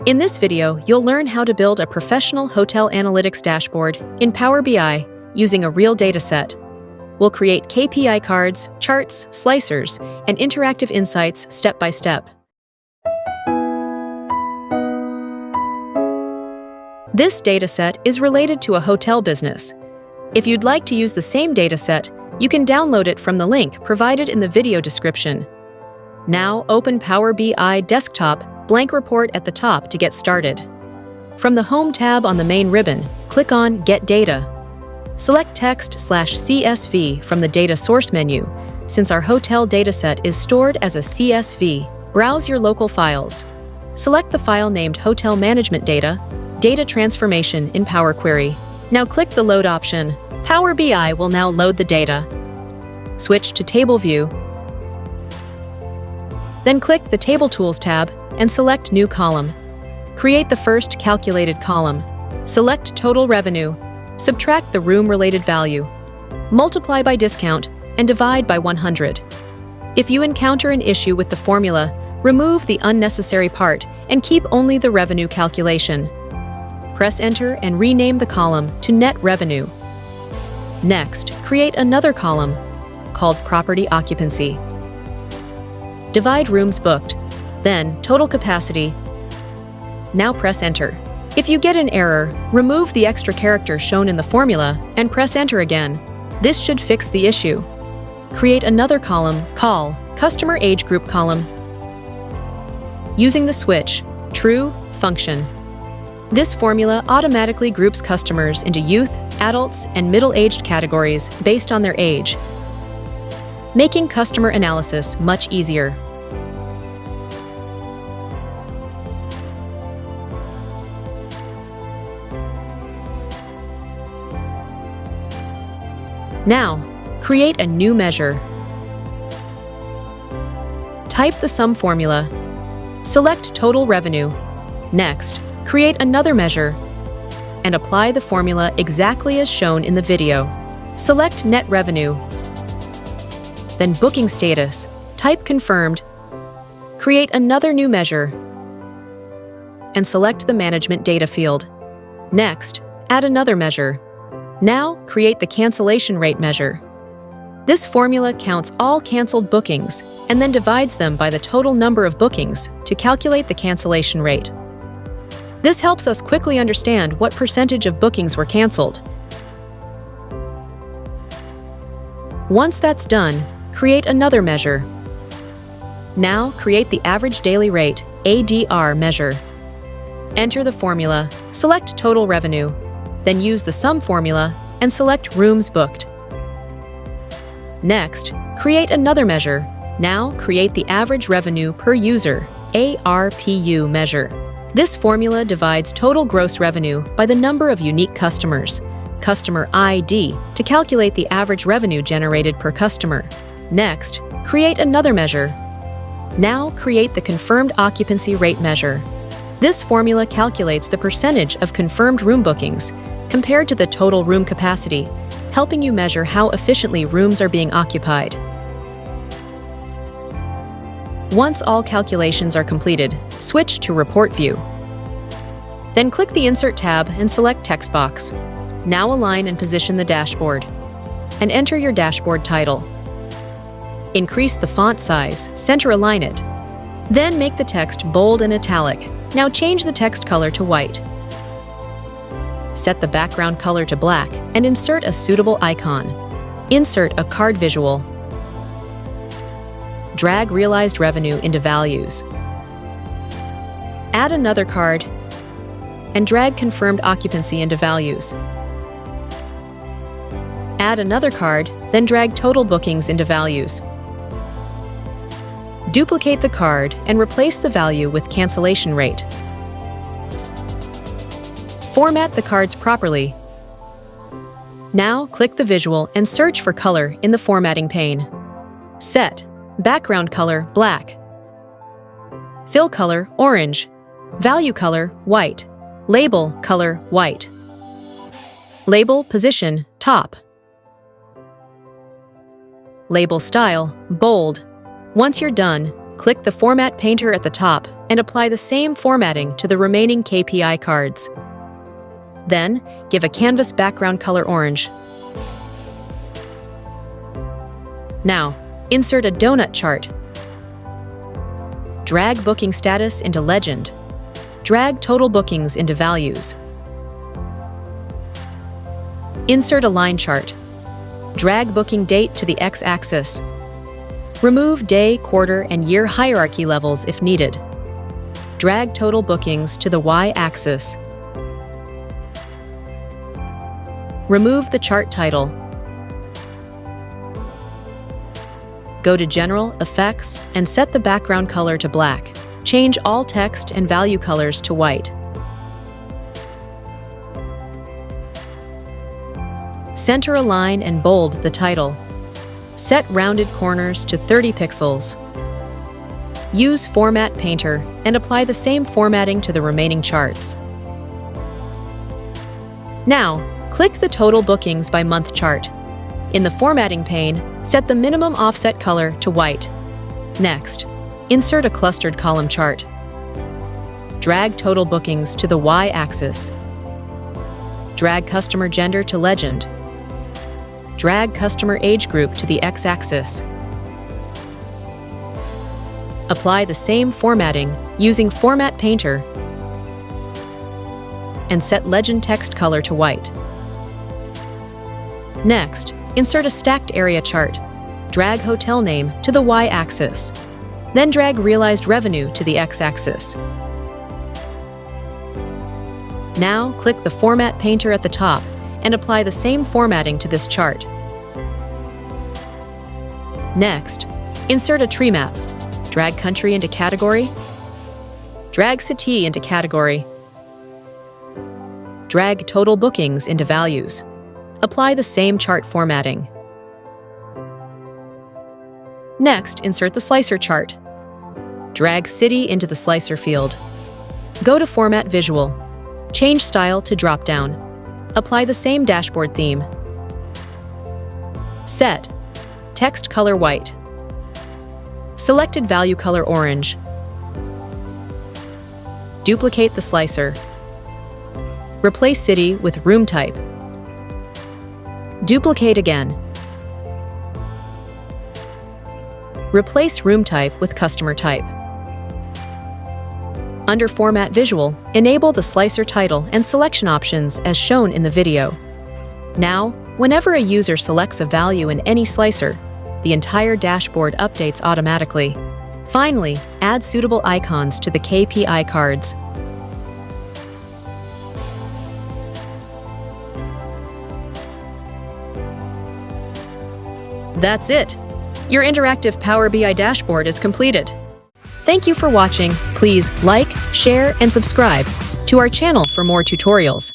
In this video, you'll learn how to build a professional hotel analytics dashboard in Power BI using a real dataset. We'll create KPI cards, charts, slicers, and interactive insights step by step. This dataset is related to a hotel business. If you'd like to use the same dataset, you can download it from the link provided in the video description. Now open Power BI Desktop, blank report at the top to get started. From the Home tab on the main ribbon, click on Get Data. Select Text/CSV from the Data Source menu. Since our hotel dataset is stored as a CSV, browse your local files. Select the file named Hotel Management Data, Data Transformation in Power Query. Now click the Load option. Power BI will now load the data. Switch to Table View. Then click the Table Tools tab and select New Column. Create the first calculated column. Select Total Revenue. Subtract the room-related value. Multiply by discount and divide by 100. If you encounter an issue with the formula, remove the unnecessary part and keep only the revenue calculation. Press Enter and rename the column to Net Revenue. Next, create another column called Property Occupancy. Divide rooms booked, then total capacity. Now press Enter. If you get an error, remove the extra character shown in the formula and press Enter again. This should fix the issue. Create another column, call Customer Age Group column, using the switch True function. This formula automatically groups customers into youth, adults, and middle-aged categories based on their age, making customer analysis much easier. Now, create a new measure. Type the sum formula. Select Total Revenue. Next, create another measure and apply the formula exactly as shown in the video. Select Net Revenue. Then Booking Status. Type Confirmed. Create another new measure and select the Management Data field. Next, add another measure. Now, create the cancellation rate measure. This formula counts all canceled bookings and then divides them by the total number of bookings to calculate the cancellation rate. This helps us quickly understand what percentage of bookings were canceled. Once that's done, create another measure. Now, create the Average Daily Rate (ADR) measure. Enter the formula, select Total Revenue, then use the sum formula and select Rooms Booked. Next, create another measure. Now, create the Average Revenue Per User (ARPU) measure. This formula divides total gross revenue by the number of unique customers, customer ID, to calculate the average revenue generated per customer. Next, create another measure. Now, create the Confirmed Occupancy Rate measure. This formula calculates the percentage of confirmed room bookings compared to the total room capacity, helping you measure how efficiently rooms are being occupied. Once all calculations are completed, switch to Report View. Then click the Insert tab and select Text Box. Now align and position the dashboard, and enter your dashboard title. Increase the font size, center align it. Then make the text bold and italic. Now change the text color to white. Set the background color to black and insert a suitable icon. Insert a card visual. Drag realized revenue into values. Add another card and drag confirmed occupancy into values. Add another card, then drag total bookings into values. Duplicate the card and replace the value with cancellation rate. Format the cards properly. Now click the visual and search for color in the formatting pane. Set background color black, fill color orange, value color white, label color white. Label position top. Label style bold. Once you're done, Click the Format Painter at the top and apply the same formatting to the remaining KPI cards. Then, give a canvas background color orange. Now, insert a donut chart. Drag booking status into legend. Drag total bookings into values. Insert a line chart. Drag booking date to the x-axis. Remove day, quarter, and year hierarchy levels if needed. Drag total bookings to the y-axis. Remove the chart title. Go to General, Effects, and set the background color to black. Change all text and value colors to white. Center align and bold the title. Set rounded corners to 30 pixels. Use Format Painter and apply the same formatting to the remaining charts. Now, click the Total Bookings by Month chart. In the Formatting pane, set the minimum offset color to white. Next, insert a clustered column chart. Drag total bookings to the y-axis. Drag customer gender to legend. Drag customer age group to the x-axis. Apply the same formatting using Format Painter and set legend text color to white. Next, insert a stacked area chart. Drag hotel name to the y-axis. Then drag realized revenue to the x-axis. Now, click the Format Painter at the top and apply the same formatting to this chart. Next, insert a tree map. Drag country into category. Drag city into category. Drag total bookings into values. Apply the same chart formatting. Next, insert the slicer chart. Drag city into the slicer field. Go to Format Visual. Change style to drop-down. Apply the same dashboard theme. Set. Text color white. Selected value color orange. Duplicate the slicer. Replace city with room type. Duplicate again. Replace room type with customer type. Under Format Visual, enable the slicer title and selection options as shown in the video. Now, whenever a user selects a value in any slicer, the entire dashboard updates automatically. Finally, add suitable icons to the KPI cards. That's it! Your interactive Power BI dashboard is completed. Thank you for watching. Please like, share, and subscribe to our channel for more tutorials.